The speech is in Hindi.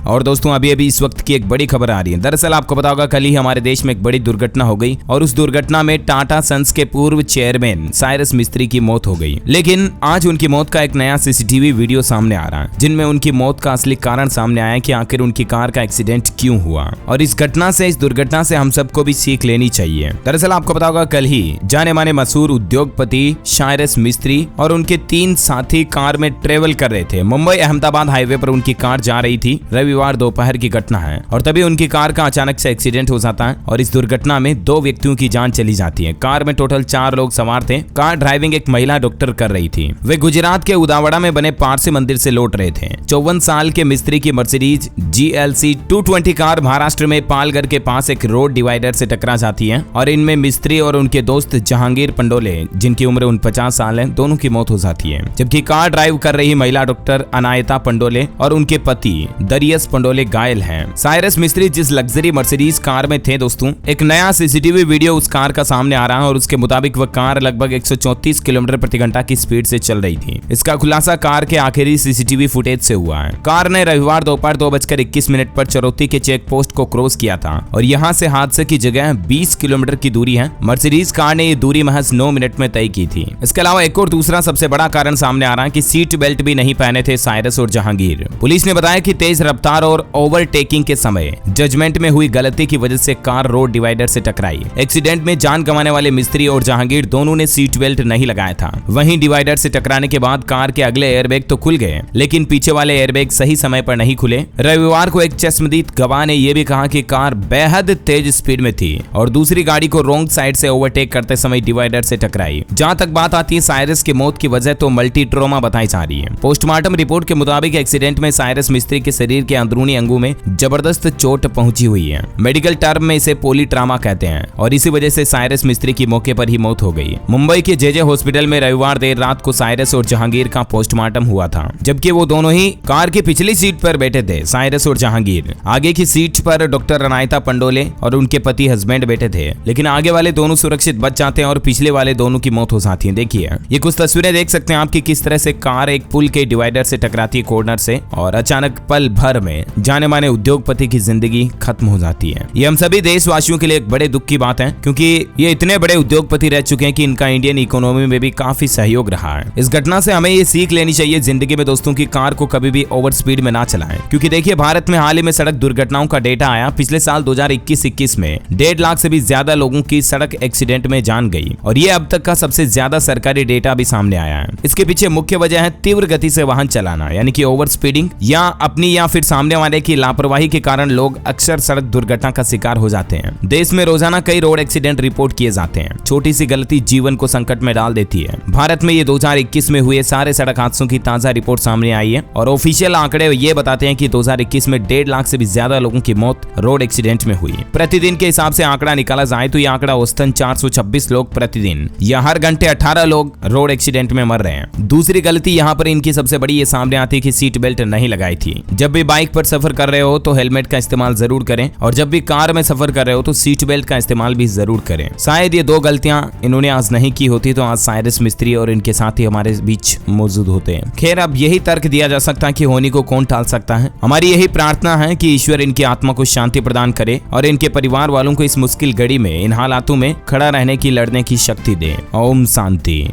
और दोस्तों अभी अभी इस वक्त की एक बड़ी खबर आ रही है। दरअसल आपको पता होगा कल ही हमारे देश में एक बड़ी दुर्घटना हो गई और उस दुर्घटना में टाटा सन्स के पूर्व चेयरमैन साइरस मिस्त्री की मौत हो गई। लेकिन आज उनकी मौत का एक नया सीसीटीवी वीडियो सामने आ रहा है जिनमें उनकी मौत का असली कारण सामने आया कि आखिर उनकी कार का एक्सीडेंट क्यों हुआ। और इस दुर्घटना से हम सबको भी सीख लेनी चाहिए। दरअसल आपको पता होगा कल ही जाने माने मशहूर उद्योगपति साइरस मिस्त्री और उनके 3 साथी कार में ट्रेवल कर रहे थे। मुंबई अहमदाबाद हाईवे पर उनकी कार जा रही थी। रविवार दोपहर की घटना है और तभी उनकी कार का अचानक से एक्सीडेंट हो जाता है और इस दुर्घटना में 2 व्यक्तियों की जान चली जाती है। कार में टोटल 4 लोग सवार थे। कार ड्राइविंग एक महिला डॉक्टर कर रही थी। वे गुजरात के उदावड़ा में बने पारसी मंदिर से लौट रहे थे। 54 साल के मिस्त्री की मर्सिडीज GLC 220 कार महाराष्ट्र में पालघर के पास एक रोड डिवाइडर से टकरा जाती है और इनमें मिस्त्री और उनके दोस्त जहांगीर पंडोले जिनकी उम्र 49 साल है दोनों की मौत हो जाती है। जबकि कार ड्राइव कर रही महिला डॉक्टर अनायता पंडोले और उनके पति दरियस पंडोले घायल हैं। साइरस मिस्त्री जिस लग्जरी मर्सिडीज कार में थे दोस्तों, एक नया सीसीटीवी वीडियो उस कार का सामने आ रहा है और उसके मुताबिक वह कार लगभग 134 किलोमीटर प्रति घंटा की स्पीड से चल रही थी। इसका खुलासा कार के आखिरी सीसीटीवी फुटेज से हुआ है। कार ने रविवार दोपहर 2:21 पर चरौती के चेक पोस्ट को क्रॉस किया था और यहाँ से हादसे की जगह 20 किलोमीटर की दूरी है। मर्सिडीज कार ने ये दूरी महज 9 मिनट में तय की थी। इसके अलावा एक और दूसरा सबसे बड़ा कारण सामने आ रहा है कि सीट बेल्ट भी नहीं पहने थे साइरस और जहांगीर। पुलिस ने बताया कि तेज रफ्तार और ओवरटेकिंग के समय जजमेंट में हुई गलती की वजह से कार रोड डिवाइडर से टकराई। एक्सीडेंट में जान गंवाने वाले मिस्त्री और जहांगीर दोनों ने सीट बेल्ट नहीं लगाया था। वहीं डिवाइडर से टकराने के बाद कार के अगले एयरबैग तो खुल गए लेकिन पीछे वाले एयरबैग सही समय पर नहीं खुले। रविवार को एक चश्मदीद गवाह ने यह भी कहा कि कार बेहद तेज स्पीड में थी और दूसरी गाड़ी को रॉन्ग साइड से ओवरटेक करते समय डिवाइडर से टकराई। जहां तक बात आती है साइरस की मौत की वजह तो मल्टी ट्रॉमा बताई जा रही है। पोस्टमार्टम रिपोर्ट के मुताबिक एक्सीडेंट में साइरस मिस्त्री के शरीर के अंदरूनी अंगों में जबरदस्त चोट पहुंची हुई है। मेडिकल टर्म में इसे पॉलीट्रामा कहते हैं और इसी वजह से साइरस मिस्त्री की मौके पर ही मौत हो गई। मुंबई के JJ हॉस्पिटल में रविवार देर रात को साइरस और जहांगीर का पोस्टमार्टम हुआ था जबकि वो दोनों ही कार की पिछली सीट पर बैठे थे। साइरस और जहांगीर आगे की सीट पर डॉक्टर अनायता पंडोले और उनके पति हस्बैंड बैठे थे लेकिन आगे वाले दोनों सुरक्षित बच जाते हैं और पिछले वाले दोनों की मौत हो जाती है। देखिए ये कुछ तस्वीरें देख सकते हैं आप कि किस तरह से कार एक पुल के डिवाइडर से टकराती है कॉर्नर से और अचानक पल भर में जाने माने उद्योगपति की जिंदगी खत्म हो जाती है। ये हम सभी देशवासियों के लिए एक बड़े दुख की बात है क्योंकि ये इतने बड़े उद्योगपति रह चुके हैं कि इनका इंडियन इकोनॉमी में भी काफी सहयोग रहा है। इस घटना से हमें ये सीख लेनी चाहिए जिंदगी में दोस्तों की कार को कभी भी ओवर स्पीड में ना चलाएं क्योंकि देखिए भारत में हाल ही में सड़क दुर्घटनाओं का डेटा आया। पिछले साल 2021 में 1.5 लाख से भी ज्यादा लोगों की सड़क एक्सीडेंट में जान गई और ये अब तक का सबसे ज्यादा सरकारी डेटा भी सामने आया है। इसके पीछे मुख्य वजह है तीव्र गति से वाहन चलाना यानी कि ओवर स्पीडिंग या अपनी या फिर सामने वाले की लापरवाही के कारण लोग अक्सर सड़क दुर्घटना का शिकार हो जाते हैं। देश में रोजाना कई रोड एक्सीडेंट रिपोर्ट किए जाते हैं। छोटी सी गलती जीवन को संकट में डाल देती है। भारत में ये 2021 में हुए सारे सड़क हादसों की ताजा रिपोर्ट सामने आई है और ऑफिशियल आंकड़े ये बताते हैं कि 2021 में 1.5 लाख से भी ज्यादा लोगों की मौत रोड एक्सीडेंट में हुई। प्रतिदिन के हिसाब से आंकड़ा निकाला जाए तो ये आंकड़ा औसतन 426 लोग प्रतिदिन या हर घंटे 18 लोग रोड एक्सीडेंट में मर रहे हैं। दूसरी गलती यहाँ पर इनकी सबसे बड़ी ये सामने आती है कि सीट बेल्ट नहीं लगाई थी। जब भी बाइक पर सफर कर रहे हो तो हेलमेट का इस्तेमाल जरूर करें और जब भी कार में सफर कर रहे हो तो सीट बेल्ट का इस्तेमाल भी जरूर करें। शायद ये 2 गलतियां इन्होंने आज नहीं की होती तो आज साइरस मिस्त्री और इनके साथी हमारे बीच मौजूद होते हैं। खैर अब यही तर्क दिया जा सकता है कि होनी को कौन टाल सकता है। हमारी यही प्रार्थना है कि ईश्वर इनकी आत्मा को शांति प्रदान करे और इनके परिवार वालों को इस मुश्किल घड़ी में इन हालातों में खड़ा रहने की लड़ने की शक्ति दे। ओम शांति।